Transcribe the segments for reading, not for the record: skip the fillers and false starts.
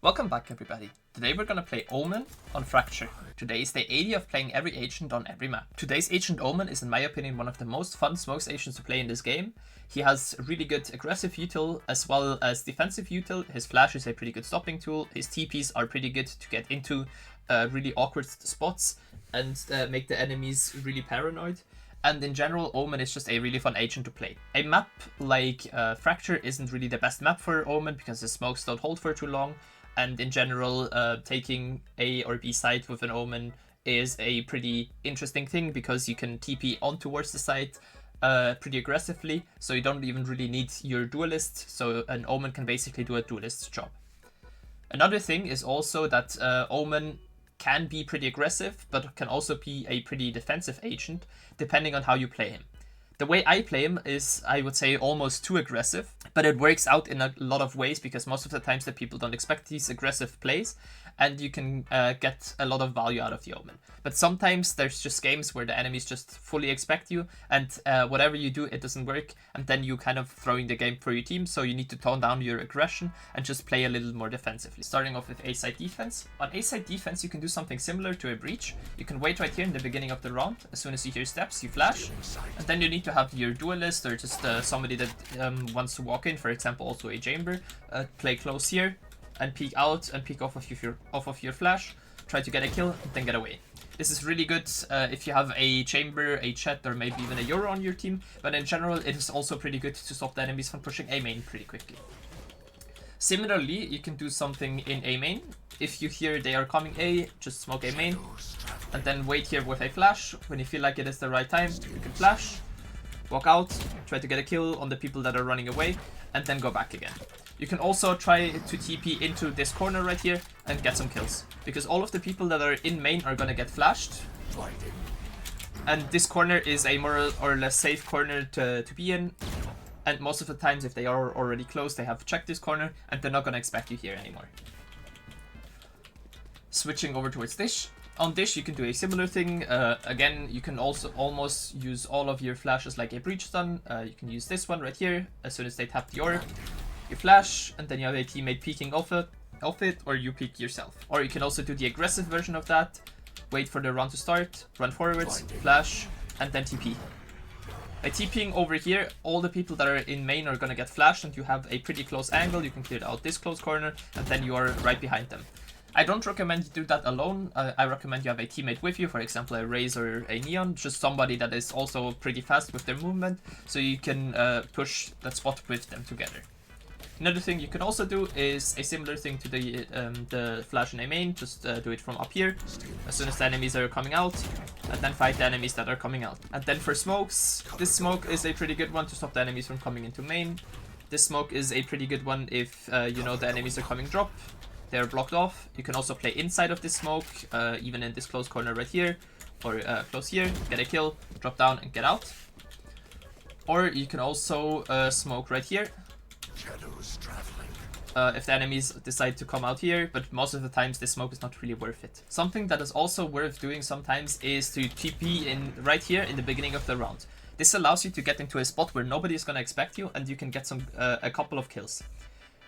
Welcome back everybody. Today we're gonna play Omen on Fracture. Today is day 80 of playing every agent on every map. Today's agent Omen is in my opinion one of the most fun smokes agents to play in this game. He has really good aggressive util as well as defensive util. His flash is a pretty good stopping tool. His TPs are pretty good to get into really awkward spots and make the enemies really paranoid. And in general, Omen is just a really fun agent to play. A map like Fracture isn't really the best map for Omen because the smokes don't hold for too long. And in general, taking A or B side with an Omen is a pretty interesting thing because you can TP on towards the side pretty aggressively, so you don't even really need your duelist, so an Omen can basically do a duelist's job. Another thing is also that Omen can be pretty aggressive, but can also be a pretty defensive agent, depending on how you play him. The way I play him is, I would say, almost too aggressive, but it works out in a lot of ways because most of the times that people don't expect these aggressive plays, and you can get a lot of value out of the Omen. But sometimes there's just games where the enemies just fully expect you, and whatever you do, it doesn't work, and then you kind of throwing the game for your team, so you need to tone down your aggression and just play a little more defensively. Starting off with A-side defense. On A-side defense, you can do something similar to a breach. You can wait right here in the beginning of the round. As soon as you hear steps, you flash, and then you need to have your duelist or just somebody that wants to walk in, for example, also a chamber, play close here, and peek out and peek off of your flash, try to get a kill, and then get away. This is really good if you have a chamber, a chat, or maybe even a Euro on your team, but in general it is also pretty good to stop the enemies from pushing A main pretty quickly. Similarly, you can do something in A main. If you hear they are coming A, just smoke A main, and then wait here with a flash. When you feel like it is the right time, you can flash, walk out, try to get a kill on the people that are running away, and then go back again. You can also try to TP into this corner right here and get some kills, because all of the people that are in main are gonna get flashed. And this corner is a more or less safe corner to be in. And most of the times, if they are already close, they have checked this corner and they're not gonna expect you here anymore. Switching over towards Dish. On Dish, you can do a similar thing. Again, you can also almost use all of your flashes like a breach stun. You can use this one right here. As soon as they tap the orb, you flash, and then you have a teammate peeking off it, or you peek yourself. Or you can also do the aggressive version of that. Wait for the round to start, run forwards, flash, and then TP. By TPing over here, all the people that are in main are gonna get flashed, and you have a pretty close angle. You can clear out this close corner, and then you are right behind them. I don't recommend you do that alone. I recommend you have a teammate with you, for example a Raze or a Neon, just somebody that is also pretty fast with their movement, so you can push that spot with them together. Another thing you can also do is a similar thing to the flash in a main, just do it from up here, as soon as the enemies are coming out, and then fight the enemies that are coming out. And then for smokes, this smoke is a pretty good one to stop the enemies from coming into main. This smoke is a pretty good one if you know the enemies are coming drop. They're blocked off. You can also play inside of this smoke, even in this close corner right here, or close here, get a kill, drop down and get out. Or you can also smoke right here, if the enemies decide to come out here, but most of the times this smoke is not really worth it. Something that is also worth doing sometimes is to TP in right here in the beginning of the round. This allows you to get into a spot where nobody is going to expect you, and you can get a couple of kills.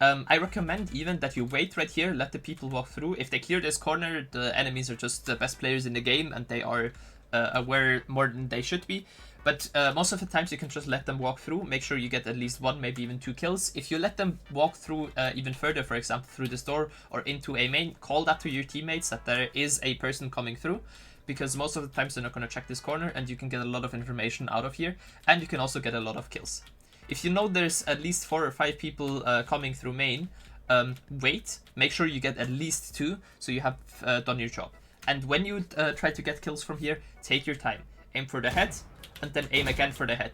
I recommend even that you wait right here, let the people walk through. If they clear this corner, the enemies are just the best players in the game and they are aware more than they should be. But most of the times you can just let them walk through, make sure you get at least one, maybe even two kills. If you let them walk through even further, for example through this door or into a main, call that to your teammates that there is a person coming through, because most of the times they're not going to check this corner, and you can get a lot of information out of here, and you can also get a lot of kills. If you know there's at least 4 or 5 people coming through main, wait, make sure you get at least 2, so you have done your job. And when you try to get kills from here, take your time. Aim for the head, and then aim again for the head.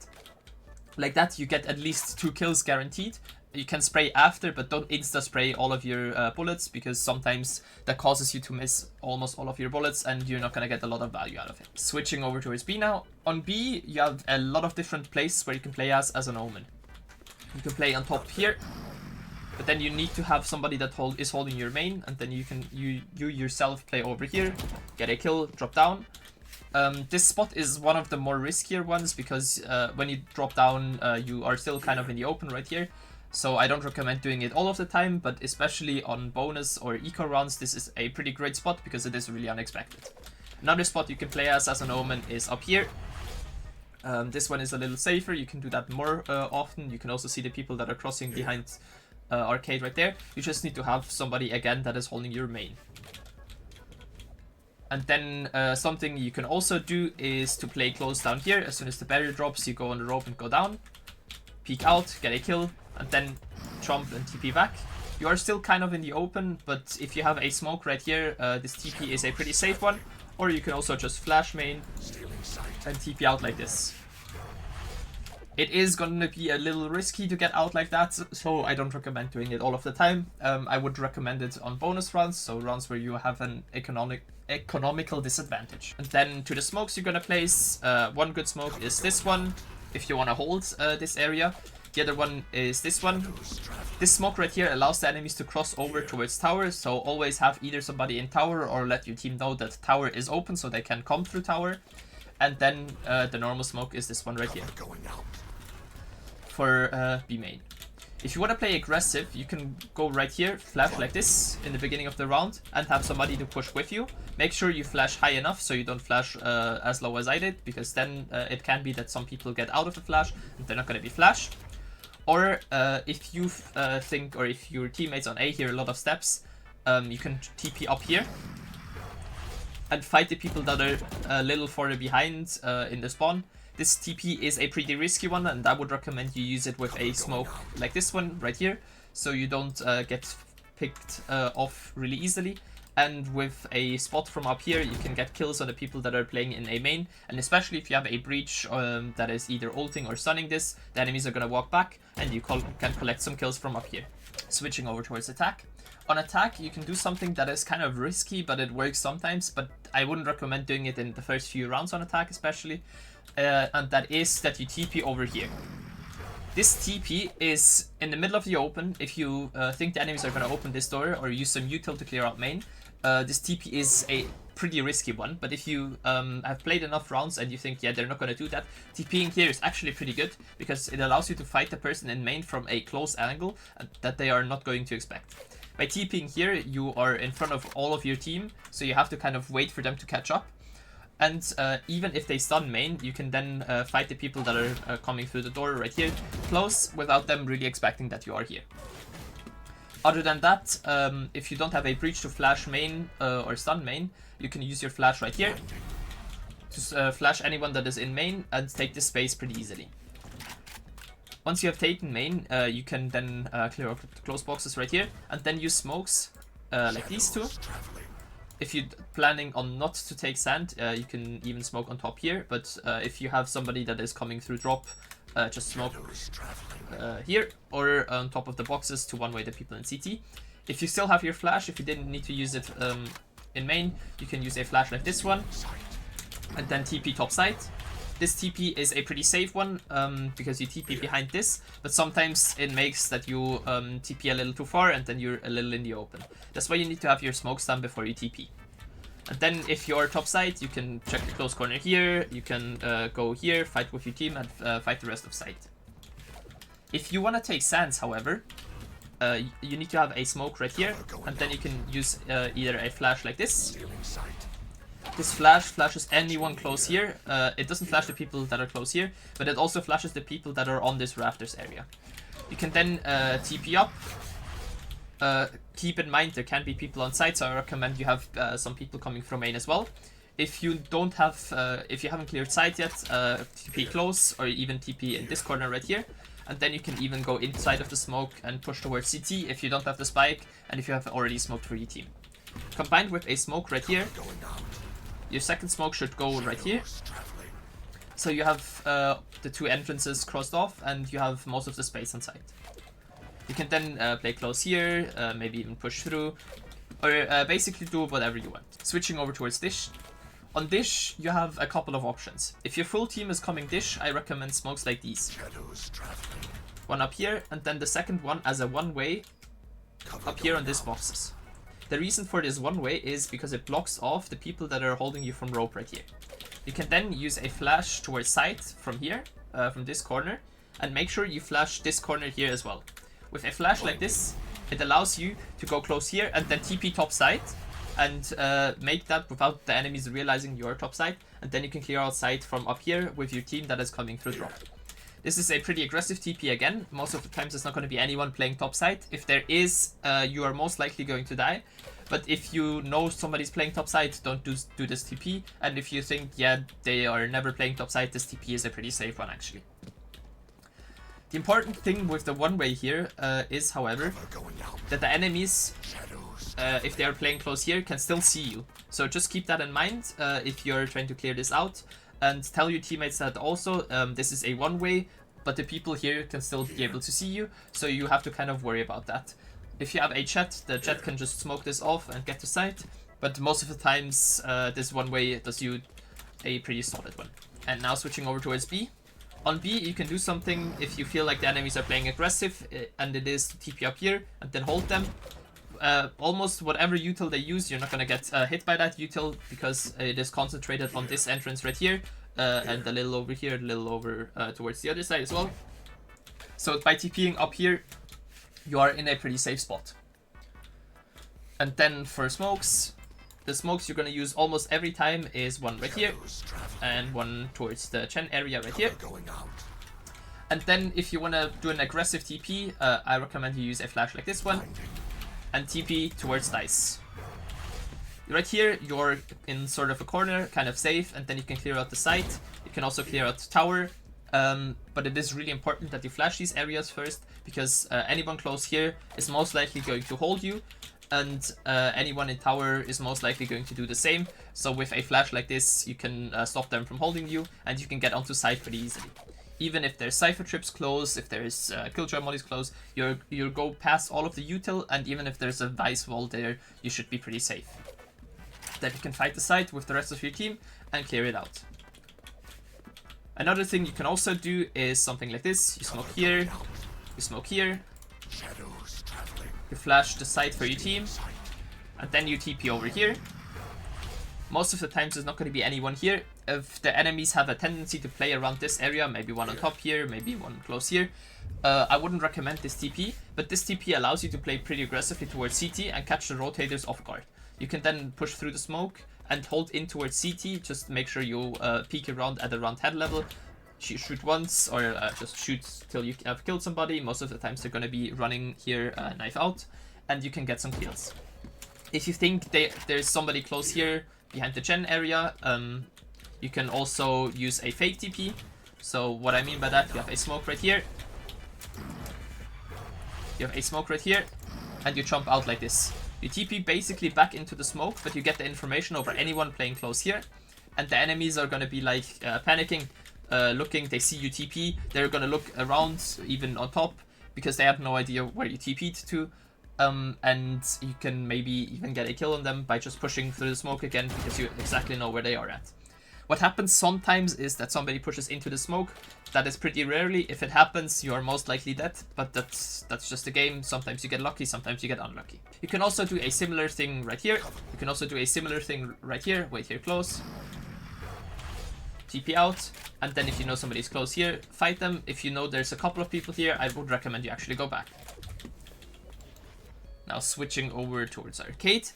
Like that, you get at least 2 kills guaranteed. You can spray after, but don't insta-spray all of your bullets, because sometimes that causes you to miss almost all of your bullets, and you're not going to get a lot of value out of it. Switching over towards B now. On B, you have a lot of different places where you can play as an Omen. You can play on top here, but then you need to have somebody that is holding your main, and then you yourself play over here, get a kill, drop down. This spot is one of the more riskier ones because when you drop down, you are still kind of in the open right here. So I don't recommend doing it all of the time, but especially on bonus or eco rounds, this is a pretty great spot because it is really unexpected. Another spot you can play as an Omen is up here. This one is a little safer, you can do that more often. You can also see the people that are crossing behind arcade right there. You just need to have somebody again that is holding your main. And then something you can also do is to play close down here. As soon as the barrier drops, you go on the rope and go down. Peek out, get a kill, and then jump and TP back. You are still kind of in the open, but if you have a smoke right here, this TP is a pretty safe one. Or you can also just flash main and TP out like this. It is gonna be a little risky to get out like that, so I don't recommend doing it all of the time. I would recommend it on bonus rounds, so rounds where you have an economical disadvantage. And then to the smokes you're gonna place, one good smoke is this one, if you wanna hold this area. The other one is this one. This smoke right here allows the enemies to cross over towards tower, so always have either somebody in tower or let your team know that tower is open so they can come through tower. And then the normal smoke is this one right here for B main. If you want to play aggressive, you can go right here, flash like this in the beginning of the round and have somebody to push with you. Make sure you flash high enough so you don't flash as low as I did, because then it can be that some people get out of the flash and they're not going to be flashed. Or if you think, or if your teammates on A hear a lot of steps, you can TP up here and fight the people that are a little further behind in the spawn. This TP is a pretty risky one, and I would recommend you use it with a smoke like this one right here, so you don't get picked off really easily. And with a spot from up here, you can get kills on the people that are playing in a main, and especially if you have a breach that is either ulting or stunning this, the enemies are going to walk back, and you can collect some kills from up here. Switching over towards attack. On attack, you can do something that is kind of risky, but it works sometimes, but I wouldn't recommend doing it in the first few rounds on attack especially, and that is that you TP over here. This TP is in the middle of the open. If you think the enemies are going to open this door or use some util to clear out main, this TP is a pretty risky one, but if you have played enough rounds and you think, yeah, they're not going to do that, TPing here is actually pretty good because it allows you to fight the person in main from a close angle that they are not going to expect. By TPing here, you are in front of all of your team, so you have to kind of wait for them to catch up. And even if they stun main, you can then fight the people that are coming through the door right here close without them really expecting that you are here. Other than that, if you don't have a breach to flash main or stun main, you can use your flash right here to flash anyone that is in main and take this space pretty easily. Once you have taken main, you can then clear up the close boxes right here and then use smokes like these two. If you're planning on not to take sand, you can even smoke on top here, but if you have somebody that is coming through drop, just smoke here or on top of the boxes to one-way the people in CT. If you still have your flash, if you didn't need to use it in main, you can use a flash like this one and then TP top side. This TP is a pretty safe one because you TP behind this, but sometimes it makes that you TP a little too far and then you're a little in the open. That's why you need to have your smokes done before you TP. And then if you're top side, you can check the close corner here, you can go here, fight with your team and fight the rest of side. If you want to take sands, however, you need to have a smoke right here, and then you can use either a flash like this. This flash flashes anyone close here. It doesn't flash the people that are close here, but it also flashes the people that are on this rafters area. You can then TP up. Keep in mind there can be people on site, so I recommend you have some people coming from main as well. If you don't have, if you haven't cleared site yet, TP close or even TP in this corner right here, and then you can even go inside of the smoke and push towards CT if you don't have the spike and if you have already smoked for your team. Combined with a smoke right here, your second smoke should go right here. So you have the two entrances crossed off and you have most of the space on site. You can then play close here, maybe even push through, or basically do whatever you want. Switching over towards dish. On dish, you have a couple of options. If your full team is coming dish, I recommend smokes like these. One up here, and then the second one as a one-way up here on these boxes. The reason for this one-way is because it blocks off the people that are holding you from rope right here. You can then use a flash towards side from here, from this corner, and make sure you flash this corner here as well. With a flash like this, it allows you to go close here and then TP top side and make that without the enemies realizing you're top side, and then you can clear out side from up here with your team that is coming through drop. This is a pretty aggressive TP again. Most of the times there's not going to be anyone playing top side. If there is, you are most likely going to die. But if you know somebody's playing top side, don't do this TP. And if you think, yeah, they are never playing top side, this TP is a pretty safe one actually. The important thing with the one-way here is, however, that the enemies, if they are playing close here, can still see you. So just keep that in mind if you're trying to clear this out. And tell your teammates that also this is a one-way, but the people here can still be able to see you. So you have to kind of worry about that. If you have a jet, the jet can just smoke this off and get to site. But most of the times, this one-way does you a pretty solid one. And now switching over towards B. On B, you can do something if you feel like the enemies are playing aggressive, and it is to TP up here and then hold them. Almost whatever util they use, you're not going to get hit by that util because it is concentrated on this entrance right here, and a little over here, a little over towards the other side as well. So by TPing up here, you are in a pretty safe spot. And then for smokes, the smokes you're going to use almost every time is one right here and one towards the Chen area right here. And then if you want to do an aggressive TP, I recommend you use a flash like this one and TP towards dice. Right here, you're in sort of a corner, kind of safe, and then you can clear out the site. You can also clear out the tower, but it is really important that you flash these areas first, because anyone close here is most likely going to hold you, and anyone in tower is most likely going to do the same. So with a flash like this, you can stop them from holding you, and you can get onto site pretty easily. Even if there's Cypher Trips close, if there's Killjoy Mollies close, you'll go past all of the util, and even if there's a Vice wall there, you should be pretty safe. Then you can fight the site with the rest of your team and clear it out. Another thing you can also do is something like this. You smoke here, you smoke here, you flash the site for your team, and then you TP over here. Most of the times there's not going to be anyone here. If the enemies have a tendency to play around this area, maybe one on top here, maybe one close here, I wouldn't recommend this TP, but this TP allows you to play pretty aggressively towards CT and catch the rotators off guard. You can then push through the smoke and hold in towards CT, just make sure you peek around at around head level, shoot once, or just shoot till you have killed somebody. Most of the times they're going to be running here knife out, and you can get some kills. If you think there's somebody close here behind the gen area, you can also use a fake TP. So what I mean by that, you have a smoke right here, you have a smoke right here, and you jump out like this. You TP basically back into the smoke, but you get the information over anyone playing close here, and the enemies are going to be like panicking, looking, they see you TP, they're going to look around, even on top, because they have no idea where you TP'd to, and you can maybe even get a kill on them by just pushing through the smoke again, because you exactly know where they are at. What happens sometimes is that somebody pushes into the smoke. That is pretty rarely. If it happens, you are most likely dead, but that's just the game. Sometimes you get lucky, sometimes you get unlucky. You can also do a similar thing right here. You can also do a similar thing right here. Wait here close. TP out, and then if you know somebody's close here, fight them. If you know there's a couple of people here, I would recommend you actually go back. Now switching over towards arcade.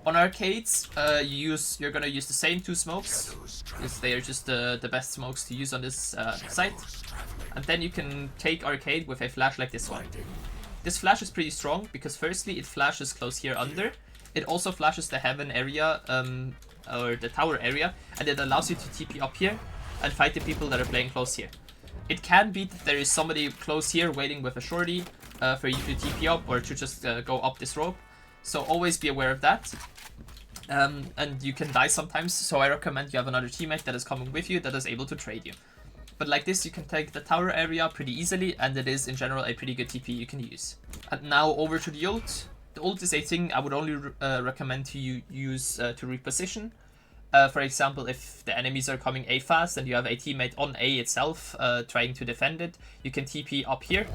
On arcades, you're gonna use the same two smokes, because they are just the best smokes to use on this site. And then you can take arcade with a flash like this one. This flash is pretty strong, because firstly it flashes close here under. It also flashes the heaven area, or the tower area, and it allows you to TP up here and fight the people that are playing close here. It can be that there is somebody close here waiting with a shorty for you to TP up, or to just go up this rope. So always be aware of that. And you can die sometimes, so I recommend you have another teammate that is coming with you that is able to trade you. But like this, you can take the tower area pretty easily, and it is in general a pretty good TP you can use. And now over to the ult. The ult is a thing I would only recommend to you use to reposition. For example, if the enemies are coming A fast and you have a teammate on A itself trying to defend it, you can TP up here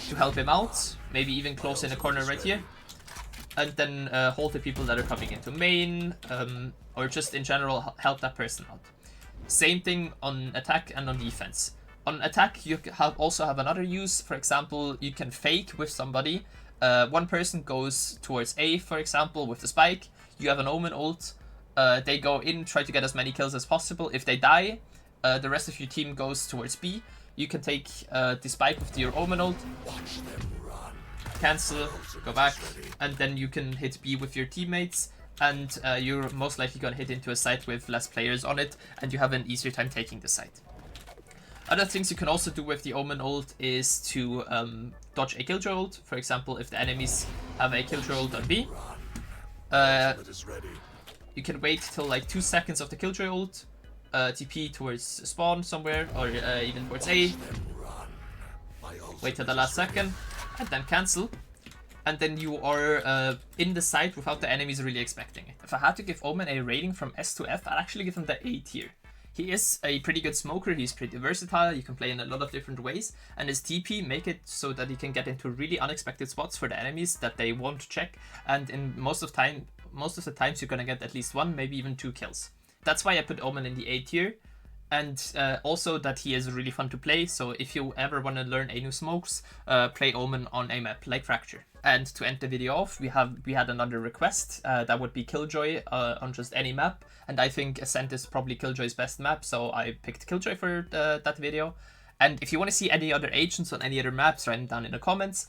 to help him out, maybe even close in a corner right here. And then hold the people that are coming into main, or just in general help that person out. Same thing on attack and on defense. On attack, you also have another use. For example, you can fake with somebody. One person goes towards A, for example, with the spike. You have an Omen ult. They go in, try to get as many kills as possible. If they die, the rest of your team goes towards B. You can take the spike with your Omen ult, cancel, go back, and then you can hit B with your teammates. And you're most likely going to hit into a site with less players on it, and you have an easier time taking the site. Other things you can also do with the Omen ult is to dodge a killjoy ult. For example, if the enemies have a killjoy ult on B, you can wait till like 2 seconds of the killjoy ult, TP towards spawn somewhere, or even towards A, wait till the last second, and then cancel. And then you are in the site without the enemies really expecting it. If I had to give Omen a rating from S to F, I'd actually give him the A tier. He is a pretty good smoker, he's pretty versatile, you can play in a lot of different ways, and his TP make it so that he can get into really unexpected spots for the enemies that they won't check, and in most of the times you're gonna get at least 1, maybe even 2 kills. That's why I put Omen in the A tier, and also that he is really fun to play, so if you ever want to learn a new smokes, play Omen on a map like Fracture. And to end the video off, we had another request, that would be Killjoy on just any map, and I think Ascent is probably Killjoy's best map, so I picked Killjoy for that video. And if you want to see any other agents on any other maps, write them down in the comments.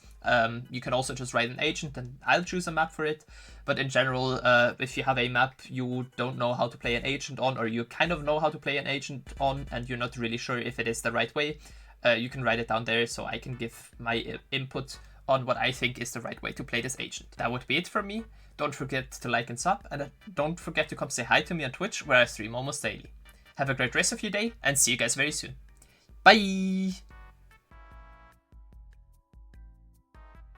You can also just write an agent and I'll choose a map for it. But in general, if you have a map you don't know how to play an agent on, or you kind of know how to play an agent on and you're not really sure if it is the right way, you can write it down there so I can give my input on what I think is the right way to play this agent. That would be it from me. Don't forget to like and sub, and don't forget to come say hi to me on Twitch, where I stream almost daily. Have a great rest of your day, and see you guys very soon. Bye!